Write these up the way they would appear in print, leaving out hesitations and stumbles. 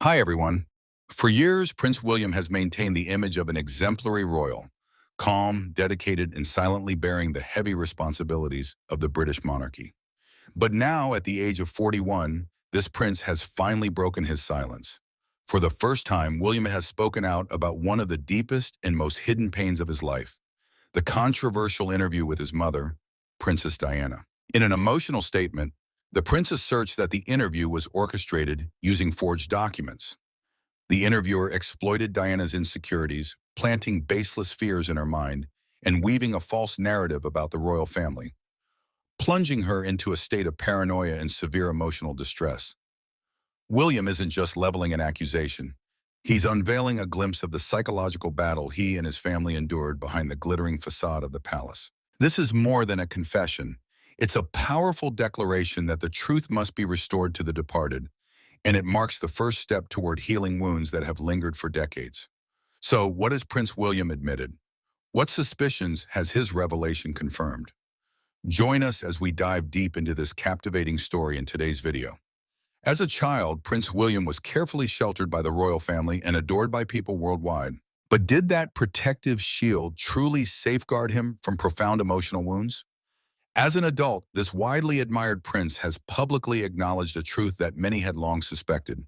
Hi, everyone. For years, Prince William has maintained the image of an exemplary royal, calm, dedicated, and silently bearing the heavy responsibilities of the British monarchy. But now, at the age of 41, this prince has finally broken his silence. For the first time, William has spoken out about one of the deepest and most hidden pains of his life, the controversial interview with his mother, Princess Diana. In an emotional statement, the prince asserts that the interview was orchestrated using forged documents. The interviewer exploited Diana's insecurities, planting baseless fears in her mind and weaving a false narrative about the royal family, plunging her into a state of paranoia and severe emotional distress. William isn't just leveling an accusation. He's unveiling a glimpse of the psychological battle he and his family endured behind the glittering facade of the palace. This is more than a confession. It's a powerful declaration that the truth must be restored to the departed, and it marks the first step toward healing wounds that have lingered for decades. So, what has Prince William admitted? What suspicions has his revelation confirmed? Join us as we dive deep into this captivating story in today's video. As a child, Prince William was carefully sheltered by the royal family and adored by people worldwide. But did that protective shield truly safeguard him from profound emotional wounds? As an adult, this widely admired prince has publicly acknowledged a truth that many had long suspected,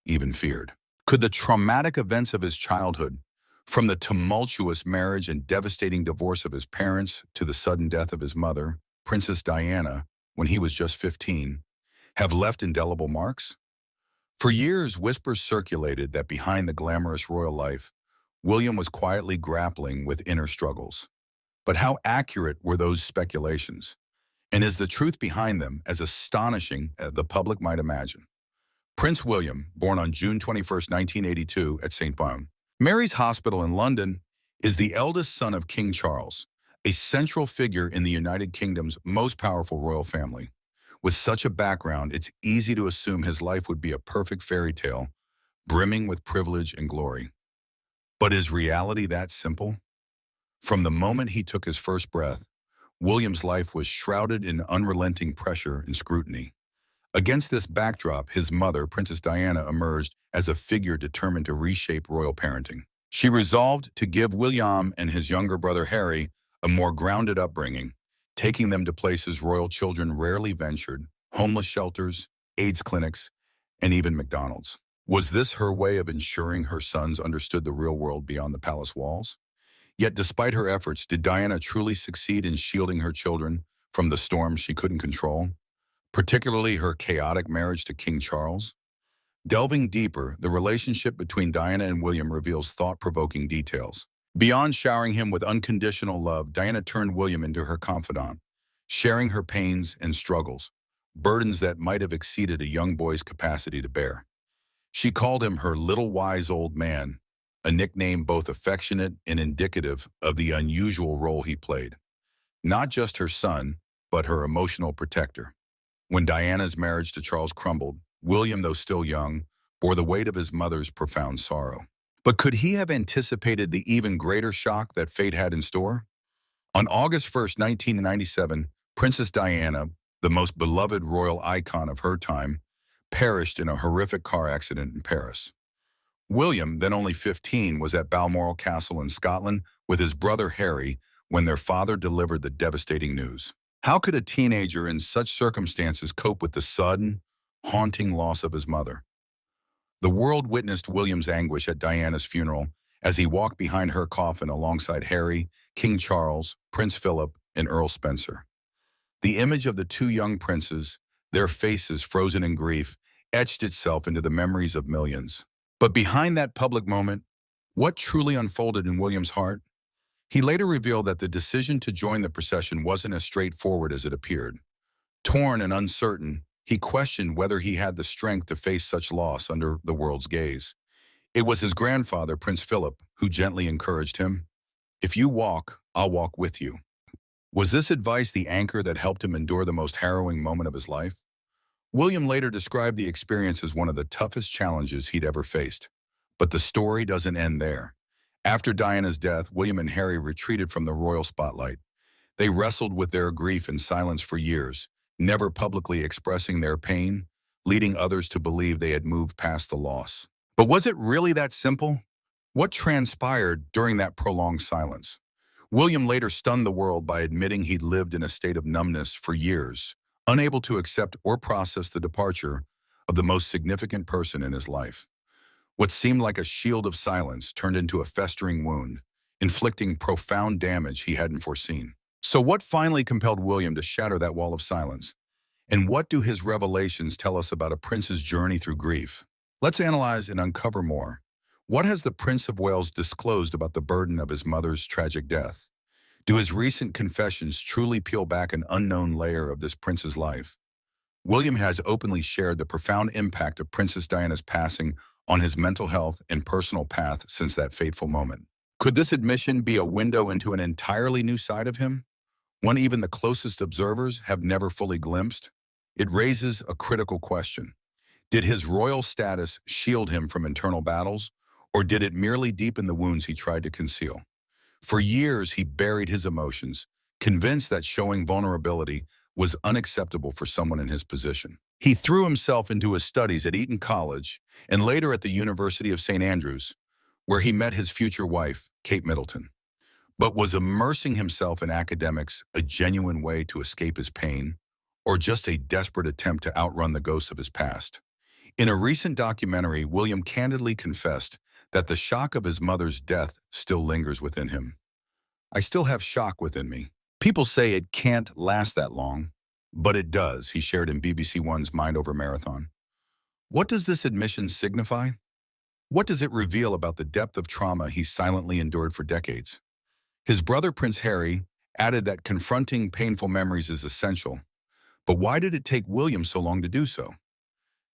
even feared. Could the traumatic events of his childhood, from the tumultuous marriage and devastating divorce of his parents to the sudden death of his mother, Princess Diana, when he was just 15, have left indelible marks? For years, whispers circulated that behind the glamorous royal life, William was quietly grappling with inner struggles. But how accurate were those speculations? And is the truth behind them as astonishing as the public might imagine? Prince William, born on June 21, 1982 at St. Mary's Hospital in London, is the eldest son of King Charles, a central figure in the United Kingdom's most powerful royal family. With such a background, it's easy to assume his life would be a perfect fairy tale, brimming with privilege and glory. But is reality that simple? From the moment he took his first breath, William's life was shrouded in unrelenting pressure and scrutiny. Against this backdrop, his mother, Princess Diana, emerged as a figure determined to reshape royal parenting. She resolved to give William and his younger brother Harry a more grounded upbringing, taking them to places royal children rarely ventured: homeless shelters, AIDS clinics, and even McDonald's. Was this her way of ensuring her sons understood the real world beyond the palace walls? Yet despite her efforts, did Diana truly succeed in shielding her children from the storms she couldn't control, particularly her chaotic marriage to King Charles? Delving deeper, the relationship between Diana and William reveals thought-provoking details. Beyond showering him with unconditional love, Diana turned William into her confidant, sharing her pains and struggles, burdens that might have exceeded a young boy's capacity to bear. She called him her little wise old man, a nickname both affectionate and indicative of the unusual role he played. Not just her son, but her emotional protector. When Diana's marriage to Charles crumbled, William, though still young, bore the weight of his mother's profound sorrow. But could he have anticipated the even greater shock that fate had in store? On August 1st, 1997, Princess Diana, the most beloved royal icon of her time, perished in a horrific car accident in Paris. William, then only 15, was at Balmoral Castle in Scotland with his brother Harry when their father delivered the devastating news. How could a teenager in such circumstances cope with the sudden, haunting loss of his mother? The world witnessed William's anguish at Diana's funeral as he walked behind her coffin alongside Harry, King Charles, Prince Philip, and Earl Spencer. The image of the two young princes, their faces frozen in grief, etched itself into the memories of millions. But behind that public moment, what truly unfolded in William's heart? He later revealed that the decision to join the procession wasn't as straightforward as it appeared. Torn and uncertain, he questioned whether he had the strength to face such loss under the world's gaze. It was his grandfather, Prince Philip, who gently encouraged him. "If you walk, I'll walk with you." Was this advice the anchor that helped him endure the most harrowing moment of his life? William later described the experience as one of the toughest challenges he'd ever faced. But the story doesn't end there. After Diana's death, William and Harry retreated from the royal spotlight. They wrestled with their grief in silence for years, never publicly expressing their pain, leading others to believe they had moved past the loss. But was it really that simple? What transpired during that prolonged silence? William later stunned the world by admitting he'd lived in a state of numbness for years, unable to accept or process the departure of the most significant person in his life. What seemed like a shield of silence turned into a festering wound, inflicting profound damage he hadn't foreseen. So what finally compelled William to shatter that wall of silence? And what do his revelations tell us about a prince's journey through grief? Let's analyze and uncover more. What has the Prince of Wales disclosed about the burden of his mother's tragic death? Do his recent confessions truly peel back an unknown layer of this prince's life? William has openly shared the profound impact of Princess Diana's passing on his mental health and personal path since that fateful moment. Could this admission be a window into an entirely new side of him, one even the closest observers have never fully glimpsed? It raises a critical question. Did his royal status shield him from internal battles, or did it merely deepen the wounds he tried to conceal? For years, he buried his emotions, convinced that showing vulnerability was unacceptable for someone in his position. He threw himself into his studies at Eton College and later at the University of St. Andrews, where he met his future wife, Kate Middleton. But was immersing himself in academics a genuine way to escape his pain, or just a desperate attempt to outrun the ghosts of his past? In a recent documentary, William candidly confessed that the shock of his mother's death still lingers within him. "I still have shock within me. People say it can't last that long, but it does," he shared in BBC One's Mind Over Marathon. What does this admission signify? What does it reveal about the depth of trauma he silently endured for decades? His brother Prince Harry added that confronting painful memories is essential, but why did it take William so long to do so?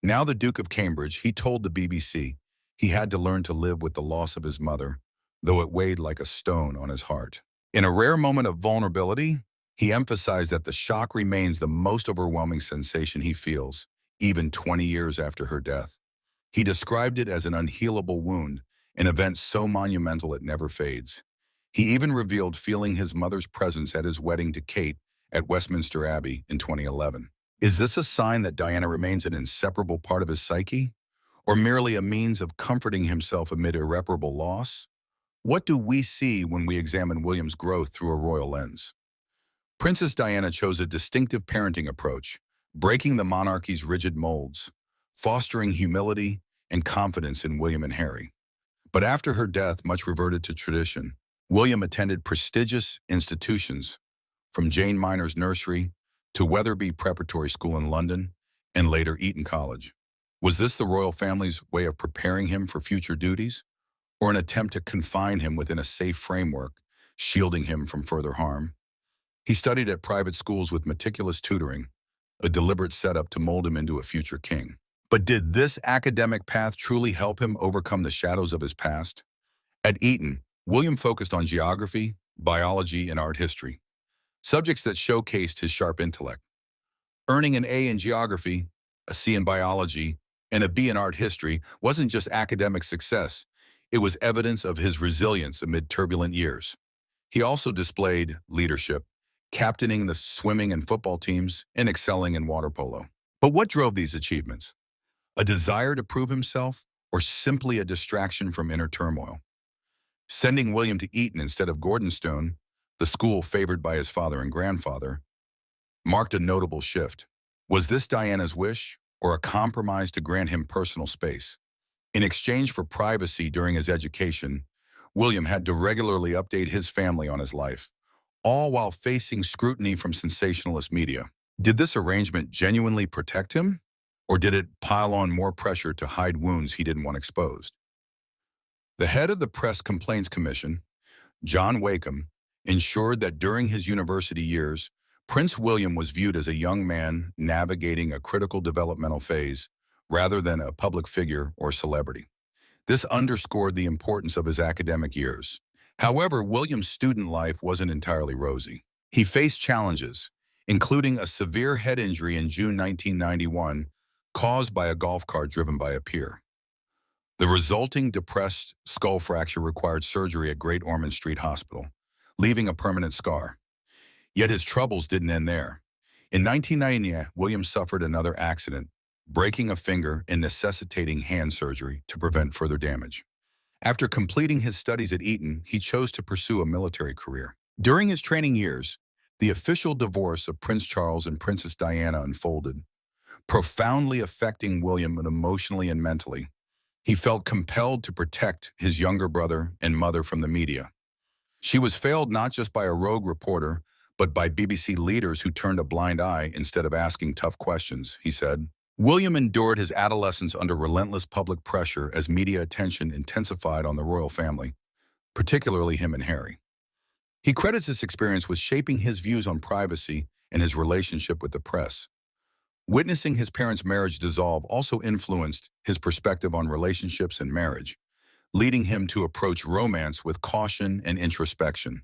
Now the Duke of Cambridge, he told the BBC he had to learn to live with the loss of his mother, though it weighed like a stone on his heart. In a rare moment of vulnerability, he emphasized that the shock remains the most overwhelming sensation he feels, even 20 years after her death. He described it as an unhealable wound, an event so monumental it never fades. He even revealed feeling his mother's presence at his wedding to Kate at Westminster Abbey in 2011. Is this a sign that Diana remains an inseparable part of his psyche, or merely a means of comforting himself amid irreparable loss? What do we see when we examine William's growth through a royal lens? Princess Diana chose a distinctive parenting approach, breaking the monarchy's rigid molds, fostering humility and confidence in William and Harry. But after her death, much reverted to tradition. William attended prestigious institutions, from Jane Minor's nursery to Wetherby Preparatory School in London, and later Eton College. Was this the royal family's way of preparing him for future duties, or an attempt to confine him within a safe framework, shielding him from further harm? He studied at private schools with meticulous tutoring, a deliberate setup to mold him into a future king. But did this academic path truly help him overcome the shadows of his past? At Eton, William focused on geography, biology, and art history, subjects that showcased his sharp intellect. Earning an A in geography, a C in biology, and a B in art history wasn't just academic success, it was evidence of his resilience amid turbulent years. He also displayed leadership, captaining the swimming and football teams and excelling in water polo. But what drove these achievements? A desire to prove himself, or simply a distraction from inner turmoil? Sending William to Eton instead of Gordonstone, the school favored by his father and grandfather, marked a notable shift. Was this Diana's wish, or a compromise to grant him personal space? In exchange for privacy during his education, William had to regularly update his family on his life, all while facing scrutiny from sensationalist media. Did this arrangement genuinely protect him, or did it pile on more pressure to hide wounds he didn't want exposed? The head of the Press Complaints Commission, John Wakeham, ensured that during his university years, Prince William was viewed as a young man navigating a critical developmental phase rather than a public figure or celebrity. This underscored the importance of his academic years. However, William's student life wasn't entirely rosy. He faced challenges, including a severe head injury in June 1991 caused by a golf cart driven by a peer. The resulting depressed skull fracture required surgery at Great Ormond Street Hospital, leaving a permanent scar. Yet his troubles didn't end there. In 1990, William suffered another accident, breaking a finger and necessitating hand surgery to prevent further damage. After completing his studies at Eton, he chose to pursue a military career. During his training years, the official divorce of Prince Charles and Princess Diana unfolded, profoundly affecting William emotionally and mentally. He felt compelled to protect his younger brother and mother from the media. She was failed not just by a rogue reporter, but by BBC leaders who turned a blind eye instead of asking tough questions, he said. William endured his adolescence under relentless public pressure as media attention intensified on the royal family, particularly him and Harry. He credits this experience with shaping his views on privacy and his relationship with the press. Witnessing his parents' marriage dissolve also influenced his perspective on relationships and marriage, leading him to approach romance with caution and introspection.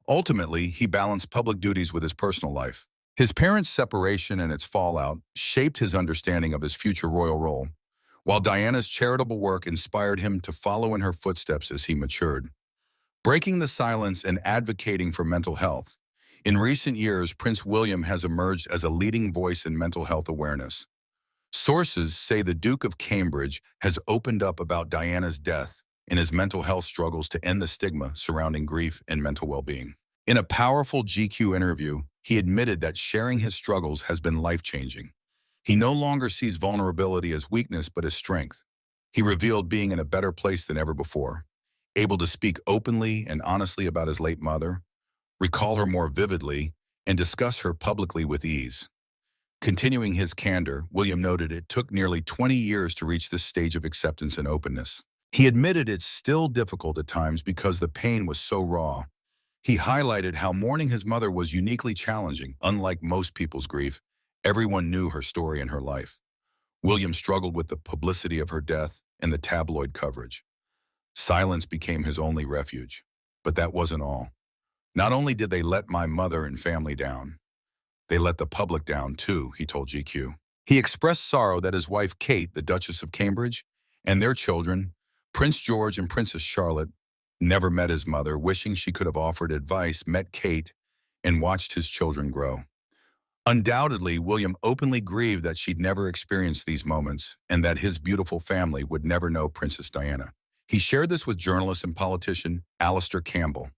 Ultimately, he balanced public duties with his personal life. His parents' separation and its fallout shaped his understanding of his future royal role, while Diana's charitable work inspired him to follow in her footsteps as he matured. Breaking the silence and advocating for mental health. In recent years, Prince William has emerged as a leading voice in mental health awareness. Sources say the Duke of Cambridge has opened up about Diana's death and his mental health struggles to end the stigma surrounding grief and mental well-being. In a powerful GQ interview, he admitted that sharing his struggles has been life-changing. He no longer sees vulnerability as weakness but as strength. He revealed being in a better place than ever before, able to speak openly and honestly about his late mother, recall her more vividly, and discuss her publicly with ease. Continuing his candor, William noted it took nearly 20 years to reach this stage of acceptance and openness. He admitted it's still difficult at times because the pain was so raw. He highlighted how mourning his mother was uniquely challenging. Unlike most people's grief, everyone knew her story and her life. William struggled with the publicity of her death and the tabloid coverage. Silence became his only refuge. But that wasn't all. Not only did they let my mother and family down, they let the public down too, he told GQ. He expressed sorrow that his wife Kate, the Duchess of Cambridge, and their children, Prince George and Princess Charlotte, never met his mother, wishing she could have offered advice, met Kate, and watched his children grow. Undoubtedly, William openly grieved that she'd never experienced these moments and that his beautiful family would never know Princess Diana. He shared this with journalist and politician Alastair Campbell.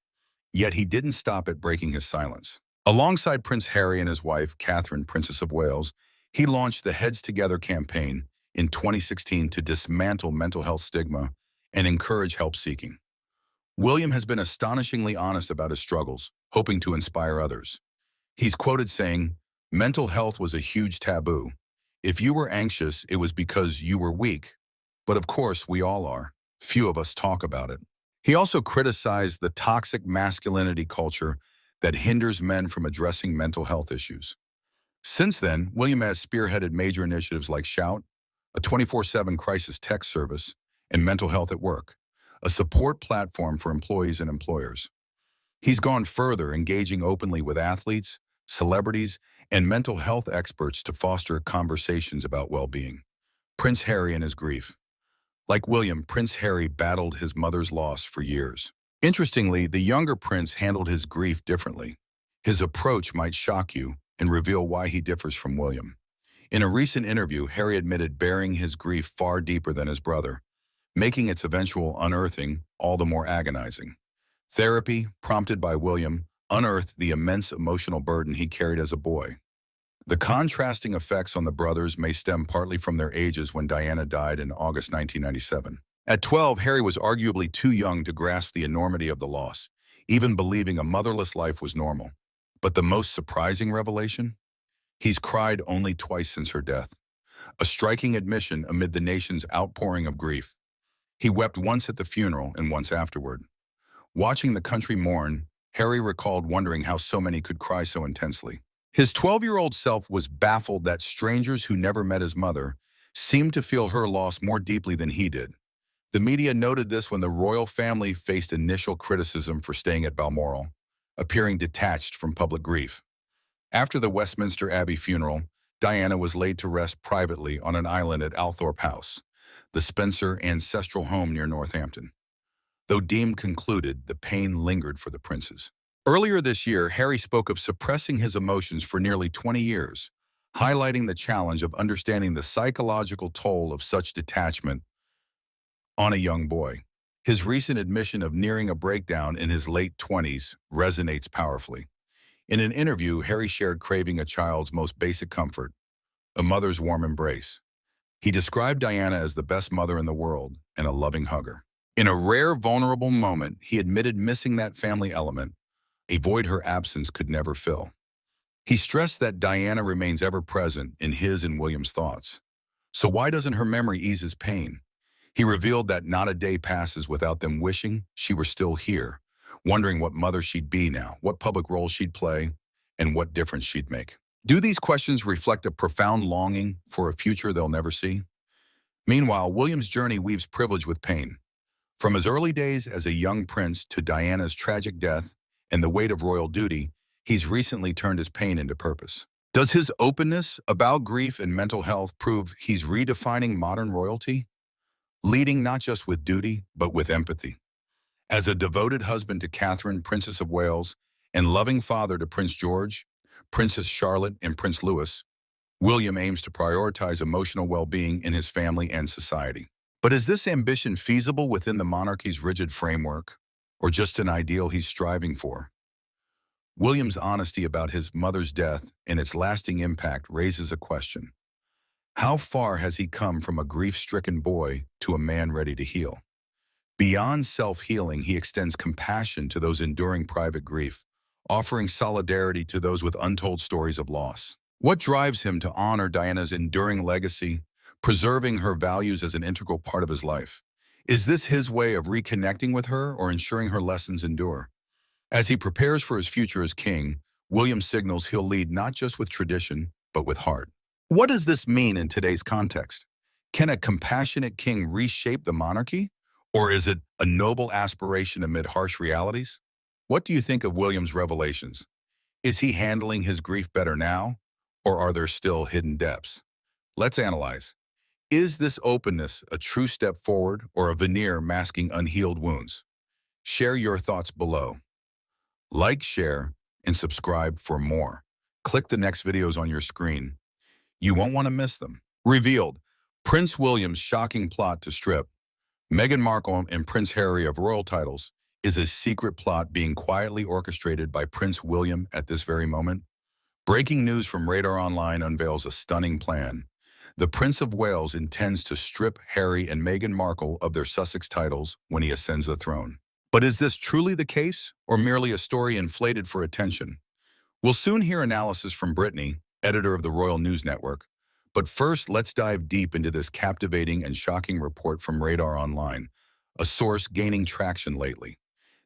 Yet he didn't stop at breaking his silence. Alongside Prince Harry and his wife, Catherine, Princess of Wales, he launched the Heads Together campaign in 2016 to dismantle mental health stigma and encourage help-seeking. William has been astonishingly honest about his struggles, hoping to inspire others. He's quoted saying, "Mental health was a huge taboo. If you were anxious, it was because you were weak. But of course, we all are. Few of us talk about it." He also criticized the toxic masculinity culture that hinders men from addressing mental health issues. Since then, William has spearheaded major initiatives like Shout, a 24/7 crisis text service, and Mental Health at Work, a support platform for employees and employers. He's gone further, engaging openly with athletes, celebrities, and mental health experts to foster conversations about well-being. Prince Harry and his grief. Like William, Prince Harry battled his mother's loss for years. Interestingly, the younger prince handled his grief differently. His approach might shock you and reveal why he differs from William. In a recent interview, Harry admitted bearing his grief far deeper than his brother, making its eventual unearthing all the more agonizing. Therapy, prompted by William, unearthed the immense emotional burden he carried as a boy. The contrasting effects on the brothers may stem partly from their ages when Diana died in August 1997. At 12, Harry was arguably too young to grasp the enormity of the loss, even believing a motherless life was normal. But the most surprising revelation? He's cried only twice since her death, a striking admission amid the nation's outpouring of grief. He wept once at the funeral and once afterward. Watching the country mourn, Harry recalled wondering how so many could cry so intensely. His 12-year-old self was baffled that strangers who never met his mother seemed to feel her loss more deeply than he did. The media noted this when the royal family faced initial criticism for staying at Balmoral, appearing detached from public grief. After the Westminster Abbey funeral, Diana was laid to rest privately on an island at Althorpe House, the Spencer ancestral home near Northampton. Though deemed concluded, the pain lingered for the princes. Earlier this year, Harry spoke of suppressing his emotions for nearly 20 years, highlighting the challenge of understanding the psychological toll of such detachment on a young boy. His recent admission of nearing a breakdown in his late 20s resonates powerfully. In an interview, Harry shared craving a child's most basic comfort, a mother's warm embrace. He described Diana as the best mother in the world and a loving hugger. In a rare, vulnerable moment, he admitted missing that family element, a void her absence could never fill. He stressed that Diana remains ever present in his and William's thoughts. So why doesn't her memory ease his pain? He revealed that not a day passes without them wishing she were still here, wondering what mother she'd be now, what public role she'd play, and what difference she'd make. Do these questions reflect a profound longing for a future they'll never see? Meanwhile, William's journey weaves privilege with pain. From his early days as a young prince to Diana's tragic death and the weight of royal duty, he's recently turned his pain into purpose. Does his openness about grief and mental health prove he's redefining modern royalty, leading not just with duty, but with empathy? As a devoted husband to Catherine, Princess of Wales, and loving father to Prince George, Princess Charlotte, and Prince Louis, William aims to prioritize emotional well-being in his family and society. But is this ambition feasible within the monarchy's rigid framework, or just an ideal he's striving for? William's honesty about his mother's death and its lasting impact raises a question. How far has he come from a grief-stricken boy to a man ready to heal? Beyond self-healing, he extends compassion to those enduring private grief, offering solidarity to those with untold stories of loss. What drives him to honor Diana's enduring legacy, preserving her values as an integral part of his life? Is this his way of reconnecting with her or ensuring her lessons endure? As he prepares for his future as king, William signals he'll lead not just with tradition, but with heart. What does this mean in today's context? Can a compassionate king reshape the monarchy? Or is it a noble aspiration amid harsh realities? What do you think of William's revelations? Is he handling his grief better now? Or are there still hidden depths? Let's analyze. Is this openness a true step forward or a veneer masking unhealed wounds? Share your thoughts below. Like, share, and subscribe for more. Click the next videos on your screen. You won't want to miss them. Revealed. Prince William's shocking plot to strip Meghan Markle and Prince Harry of royal titles is a secret plot being quietly orchestrated by Prince William at this very moment. Breaking news from Radar Online unveils a stunning plan. The Prince of Wales intends to strip Harry and Meghan Markle of their Sussex titles when he ascends the throne. But is this truly the case, or merely a story inflated for attention? We'll soon hear analysis from Brittany, editor of the Royal News Network. But first, let's dive deep into this captivating and shocking report from Radar Online, a source gaining traction lately.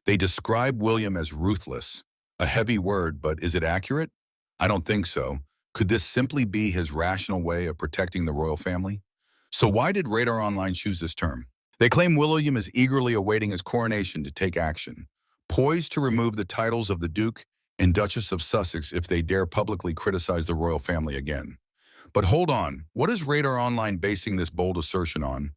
They describe William as ruthless, a heavy word, but is it accurate? I don't think so. Could this simply be his rational way of protecting the royal family? So why did Radar Online choose this term? They claim William is eagerly awaiting his coronation to take action, poised to remove the titles of the Duke and Duchess of Sussex if they dare publicly criticize the royal family again. But hold on, what is Radar Online basing this bold assertion on?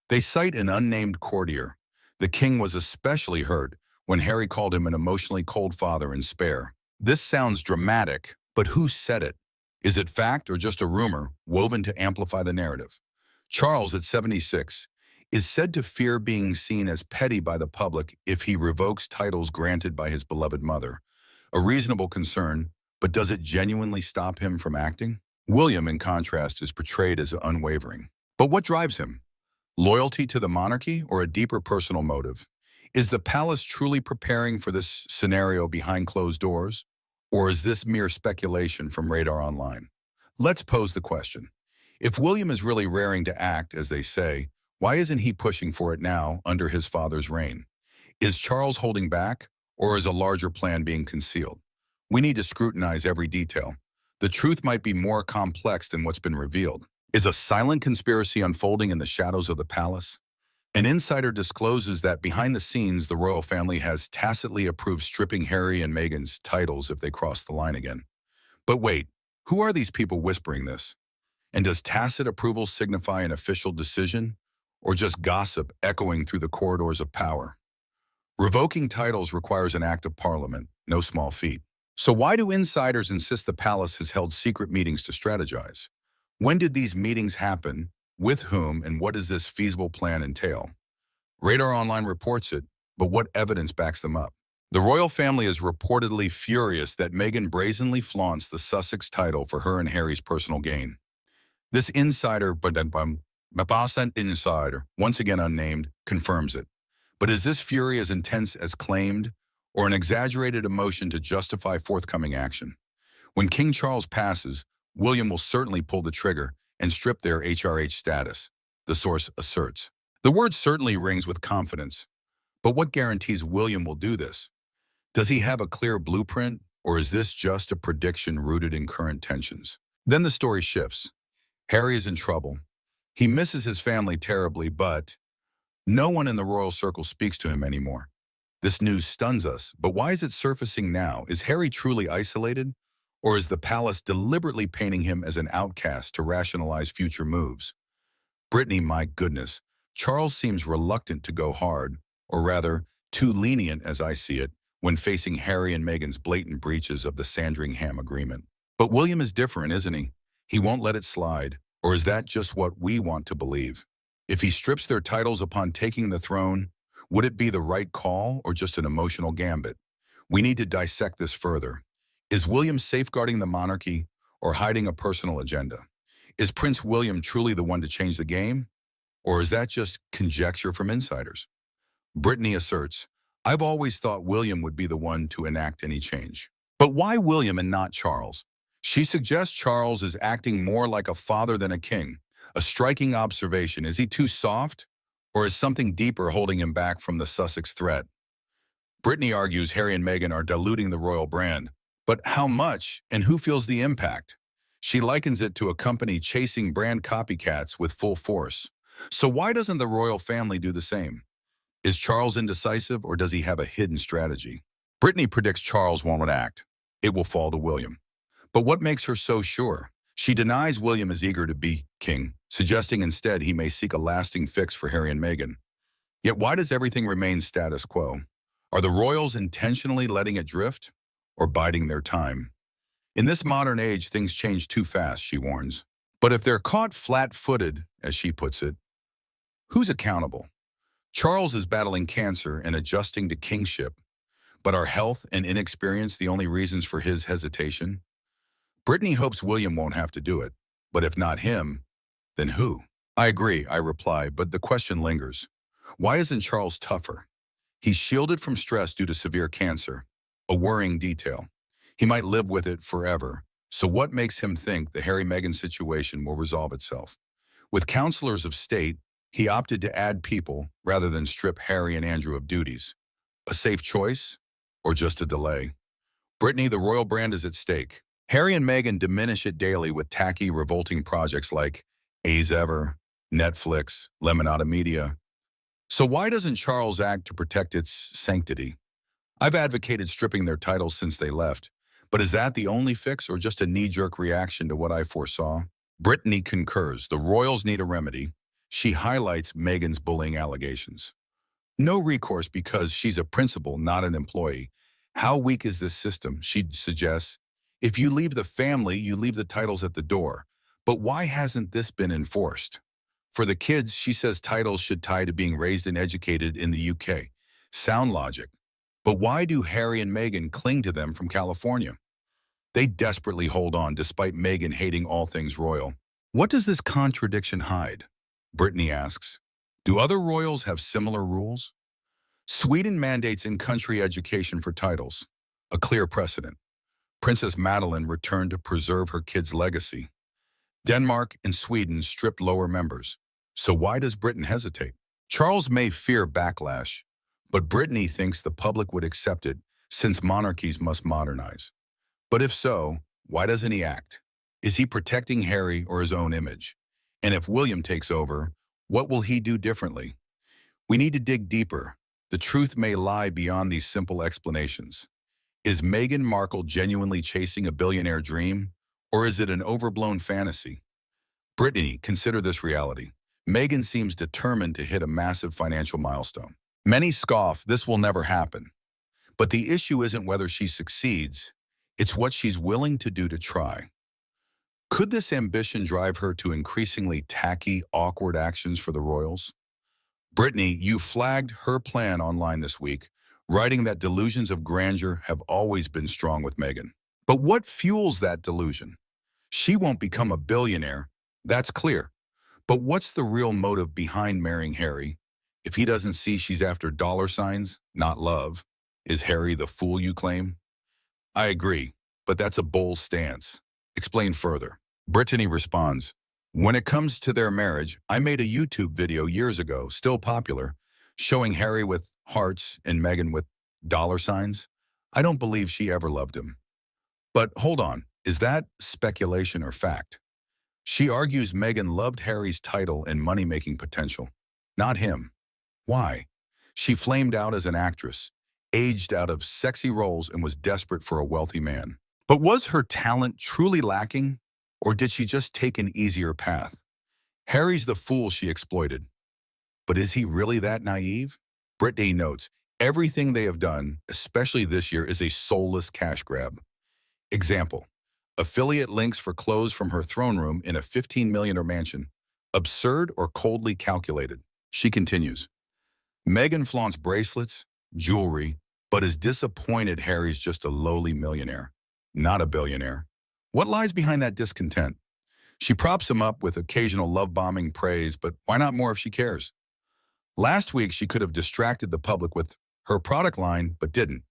They cite an unnamed courtier. The king was especially hurt when Harry called him an emotionally cold father and spare. This sounds dramatic, but who said it? Is it fact or just a rumor woven to amplify the narrative? Charles, at 76, is said to fear being seen as petty by the public if he revokes titles granted by his beloved mother. A reasonable concern, but does it genuinely stop him from acting? William, in contrast, is portrayed as unwavering. But what drives him? Loyalty to the monarchy or a deeper personal motive? Is the palace truly preparing for this scenario behind closed doors? Or is this mere speculation from Radar Online? Let's pose the question. If William is really raring to act, as they say, why isn't he pushing for it now under his father's reign? Is Charles holding back, or is a larger plan being concealed? We need to scrutinize every detail. The truth might be more complex than what's been revealed. Is a silent conspiracy unfolding in the shadows of the palace? An insider discloses that behind the scenes, the royal family has tacitly approved stripping Harry and Meghan's titles if they cross the line again. But wait, who are these people whispering this? And does tacit approval signify an official decision, or just gossip echoing through the corridors of power? Revoking titles requires an act of parliament, no small feat. So why do insiders insist the palace has held secret meetings to strategize? When did these meetings happen? With whom? And what does this feasible plan entail? Radar Online reports it, but what evidence backs them up? The royal family is reportedly furious that Meghan brazenly flaunts the Sussex title for her and Harry's personal gain. This insider, insider, once again unnamed, confirms it. But is this fury as intense as claimed, or an exaggerated emotion to justify forthcoming action? When King Charles passes, William will certainly pull the trigger and strip their HRH status, the source asserts. The word certainly rings with confidence, but what guarantees William will do this? Does he have a clear blueprint, or is this just a prediction rooted in current tensions? Then the story shifts. Harry is in trouble. He misses his family terribly, but no one in the royal circle speaks to him anymore. This news stuns us, but why is it surfacing now? Is Harry truly isolated, or is the palace deliberately painting him as an outcast to rationalize future moves? Brittany, my goodness, Charles seems reluctant to go hard, or rather, too lenient as I see it, when facing Harry and Meghan's blatant breaches of the Sandringham Agreement. But William is different, isn't he? He won't let it slide, or is that just what we want to believe? If he strips their titles upon taking the throne, would it be the right call or just an emotional gambit? We need to dissect this further. Is William safeguarding the monarchy or hiding a personal agenda? Is Prince William truly the one to change the game? Or is that just conjecture from insiders? Brittany asserts, I've always thought William would be the one to enact any change. But why William and not Charles? She suggests Charles is acting more like a father than a king. A striking observation. Is he too soft? Or is something deeper holding him back from the Sussex threat? Brittany argues Harry and Meghan are diluting the royal brand. But how much, and who feels the impact? She likens it to a company chasing brand copycats with full force. So why doesn't the royal family do the same? Is Charles indecisive, or does he have a hidden strategy? Brittany predicts Charles won't act. It will fall to William. But what makes her so sure? She denies William is eager to be king, suggesting instead he may seek a lasting fix for Harry and Meghan. Yet why does everything remain status quo? Are the royals intentionally letting it drift, or biding their time? In this modern age, things change too fast, she warns. But if they're caught flat-footed, as she puts it, who's accountable? Charles is battling cancer and adjusting to kingship, but are health and inexperience the only reasons for his hesitation? Brittany hopes William won't have to do it, but if not him, then who? I agree, I reply, but the question lingers. Why isn't Charles tougher? He's shielded from stress due to severe cancer, a worrying detail. He might live with it forever. So what makes him think the Harry-Meghan situation will resolve itself? With counselors of state, he opted to add people rather than strip Harry and Andrew of duties. A safe choice, or just a delay? Brittany, the royal brand is at stake. Harry and Meghan diminish it daily with tacky, revolting projects like A's Ever, Netflix, Lemonada Media. So why doesn't Charles act to protect its sanctity? I've advocated stripping their titles since they left, but is that the only fix or just a knee-jerk reaction to what I foresaw? Brittany concurs. The royals need a remedy. She highlights Meghan's bullying allegations. No recourse because she's a principal, not an employee. How weak is this system? She suggests. If you leave the family, you leave the titles at the door. But why hasn't this been enforced? For the kids, she says titles should tie to being raised and educated in the UK. Sound logic. But why do Harry and Meghan cling to them from California? They desperately hold on despite Meghan hating all things royal. What does this contradiction hide? Brittany asks. Do other royals have similar rules? Sweden mandates in-country education for titles, a clear precedent. Princess Madeline returned to preserve her kids' legacy. Denmark and Sweden stripped lower members. So why does Britain hesitate? Charles may fear backlash, but Brittany thinks the public would accept it since monarchies must modernize. But if so, why doesn't he act? Is he protecting Harry or his own image? And if William takes over, what will he do differently? We need to dig deeper. The truth may lie beyond these simple explanations. Is Meghan Markle genuinely chasing a billionaire dream, or is it an overblown fantasy? Brittany, consider this reality. Meghan seems determined to hit a massive financial milestone. Many scoff this will never happen. But the issue isn't whether she succeeds, It's what she's willing to do to try. Could this ambition drive her to increasingly tacky, awkward actions for the royals? Brittany, you flagged her plan online this week, writing that delusions of grandeur have always been strong with Meghan. But what fuels that delusion? She won't become a billionaire, that's clear. But what's the real motive behind marrying Harry? If he doesn't see she's after dollar signs, not love, is Harry the fool you claim? I agree, but that's a bold stance. Explain further. Brittany responds, when it comes to their marriage, I made a YouTube video years ago, still popular, showing Harry with hearts and Meghan with dollar signs. I don't believe she ever loved him. But hold on, is that speculation or fact? She argues Meghan loved Harry's title and money-making potential, not him. Why? She flamed out as an actress, aged out of sexy roles and was desperate for a wealthy man. But was her talent truly lacking, or did she just take an easier path? Harry's the fool she exploited. But is he really that naive? Brittany notes, everything they have done, especially this year, is a soulless cash grab. Example, affiliate links for clothes from her throne room in a $15 million mansion. Absurd or coldly calculated? She continues, Meghan flaunts bracelets, jewelry, but is disappointed Harry's just a lowly millionaire, not a billionaire. What lies behind that discontent? She props him up with occasional love-bombing praise, but why not more if she cares? Last week, she could have distracted the public with her product line, but didn't.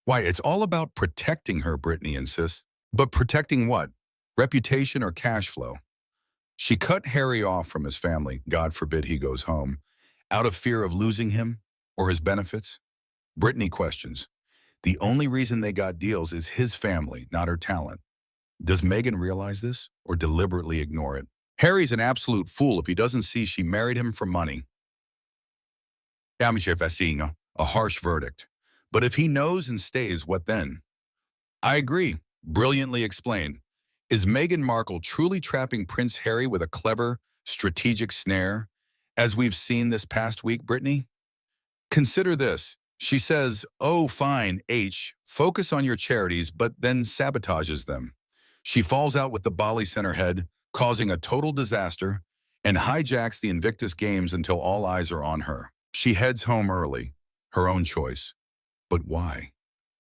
Why, it's all about protecting her, Brittany insists. But protecting what? Reputation or cash flow? She cut Harry off from his family, God forbid he goes home, out of fear of losing him or his benefits. Brittany questions. The only reason they got deals is his family, not her talent. Does Meghan realize this or deliberately ignore it? Harry's an absolute fool if he doesn't see she married him for money. A harsh verdict. But if he knows and stays, what then? I agree. Brilliantly explained. Is Meghan Markle truly trapping Prince Harry with a clever, strategic snare, as we've seen this past week, Brittany? Consider this. She says, oh, fine, focus on your charities, but then sabotages them. She falls out with the Bali Center head, causing a total disaster, and hijacks the Invictus Games until all eyes are on her. She heads home early, her own choice. But why?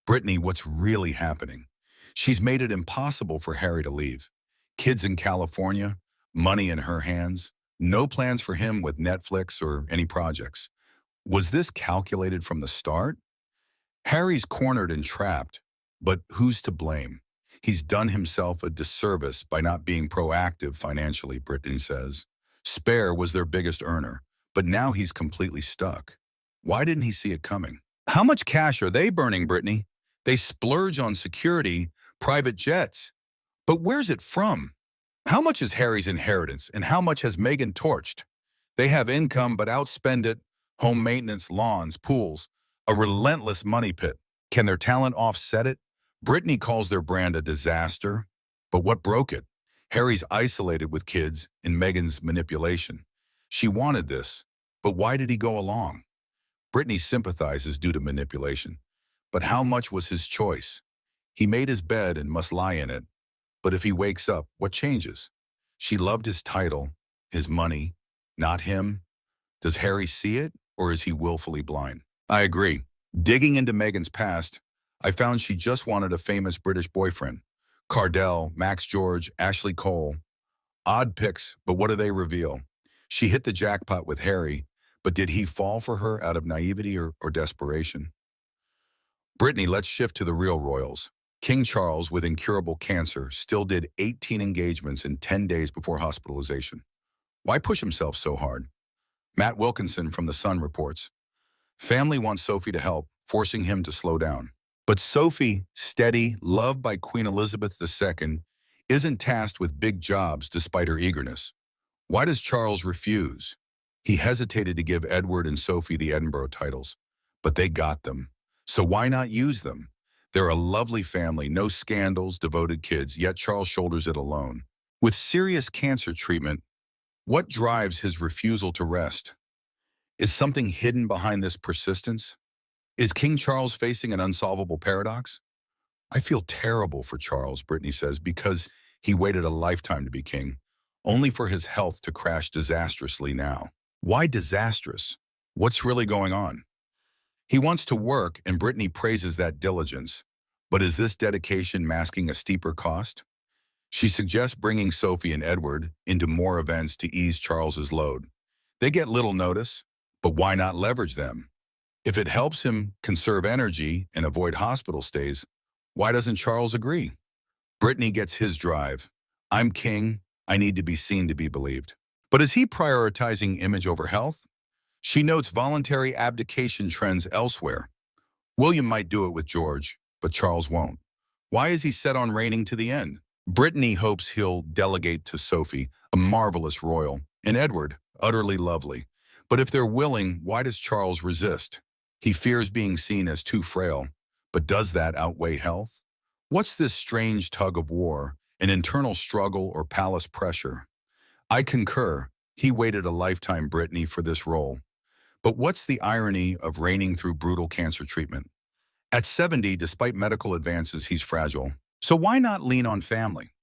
Brittany, what's really happening? She's made it impossible for Harry to leave. Kids in California, money in her hands, no plans for him with Netflix or any projects. Was this calculated from the start? Harry's cornered and trapped, but who's to blame? He's done himself a disservice by not being proactive financially, Brittany says. Spare was their biggest earner, but now he's completely stuck. Why didn't he see it coming? How much cash are they burning, Brittany? They splurge on security, private jets. But where's it from? How much is Harry's inheritance and how much has Meghan torched? They have income but outspend it, home maintenance, lawns, pools, a relentless money pit. Can their talent offset it? Brittany calls their brand a disaster. But what broke it? Harry's isolated with kids and Meghan's manipulation. She wanted this, but why did he go along? Brittany sympathizes due to manipulation. But how much was his choice? He made his bed and must lie in it. But if he wakes up, what changes? She loved his title, his money, not him. Does Harry see it, or is he willfully blind? I agree. Digging into Meghan's past, I found she just wanted a famous British boyfriend. Cardell, Max George, Ashley Cole. Odd picks, but what do they reveal? She hit the jackpot with Harry, but did he fall for her out of naivety or desperation? Brittany, let's shift to the real royals. King Charles, with incurable cancer, still did 18 engagements in 10 days before hospitalization. Why push himself so hard? Matt Wilkinson from The Sun reports, family wants Sophie to help, forcing him to slow down. But Sophie, steady, loved by Queen Elizabeth II, isn't tasked with big jobs despite her eagerness. Why does Charles refuse? He hesitated to give Edward and Sophie the Edinburgh titles, but they got them. So why not use them? They're a lovely family, no scandals, devoted kids, yet Charles shoulders it alone. With serious cancer treatment, what drives his refusal to rest? Is something hidden behind this persistence? Is King Charles facing an unsolvable paradox? I feel terrible for Charles, Brittany says, because he waited a lifetime to be king, only for his health to crash disastrously now. Why disastrous? What's really going on? He wants to work, and Brittany praises that diligence. But is this dedication masking a steeper cost? She suggests bringing Sophie and Edward into more events to ease Charles's load. They get little notice, but why not leverage them? If it helps him conserve energy and avoid hospital stays, why doesn't Charles agree? Brittany gets his drive. I'm king. I need to be seen to be believed. But is he prioritizing image over health? She notes voluntary abdication trends elsewhere. William might do it with George, but Charles won't. Why is he set on reigning to the end? Brittany hopes he'll delegate to Sophie, a marvelous royal, and Edward, utterly lovely. But if they're willing, why does Charles resist? He fears being seen as too frail. But does that outweigh health? What's this strange tug of war, an internal struggle or palace pressure? I concur. He waited a lifetime, Brittany, for this role. But what's the irony of reigning through brutal cancer treatment? At 70, despite medical advances, he's fragile. So why not lean on family?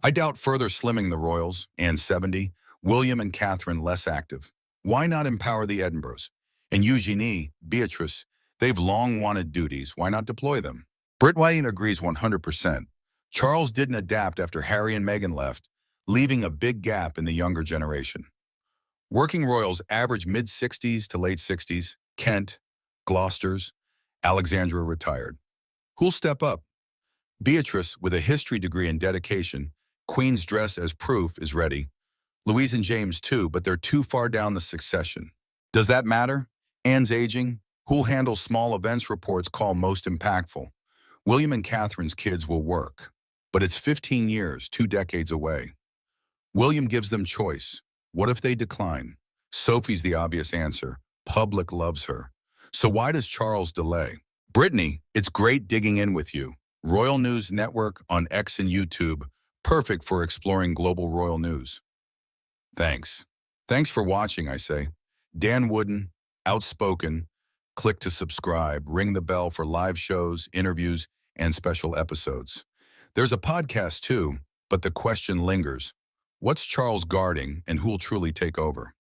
I doubt further slimming the royals, and 70, William and Catherine less active. Why not empower the Edinburghs? And Eugenie, Beatrice, they've long wanted duties. Why not deploy them? Brittany agrees 100%. Charles didn't adapt after Harry and Meghan left, leaving a big gap in the younger generation. Working royals average mid-60s to late 60s, Kent, Gloucesters, Alexandra retired. Who'll step up? Beatrice, with a history degree and dedication, Queen's dress as proof, is ready. Louise and James too, but they're too far down the succession. Does that matter? Anne's aging. Who'll handle small events reports call most impactful? William and Catherine's kids will work. But it's 15 years, 2 decades away. William gives them choice. What if they decline? Sophie's the obvious answer. Public loves her. So why does Charles delay? Brittany, it's great digging in with you. Royal News Network on X and YouTube, perfect for exploring global royal news. Thanks. Thanks for watching, I say. Dan Wooden, outspoken. Click to subscribe, ring the bell for live shows, interviews, and special episodes. There's a podcast too, but the question lingers. What's Charles guarding and who'll truly take over?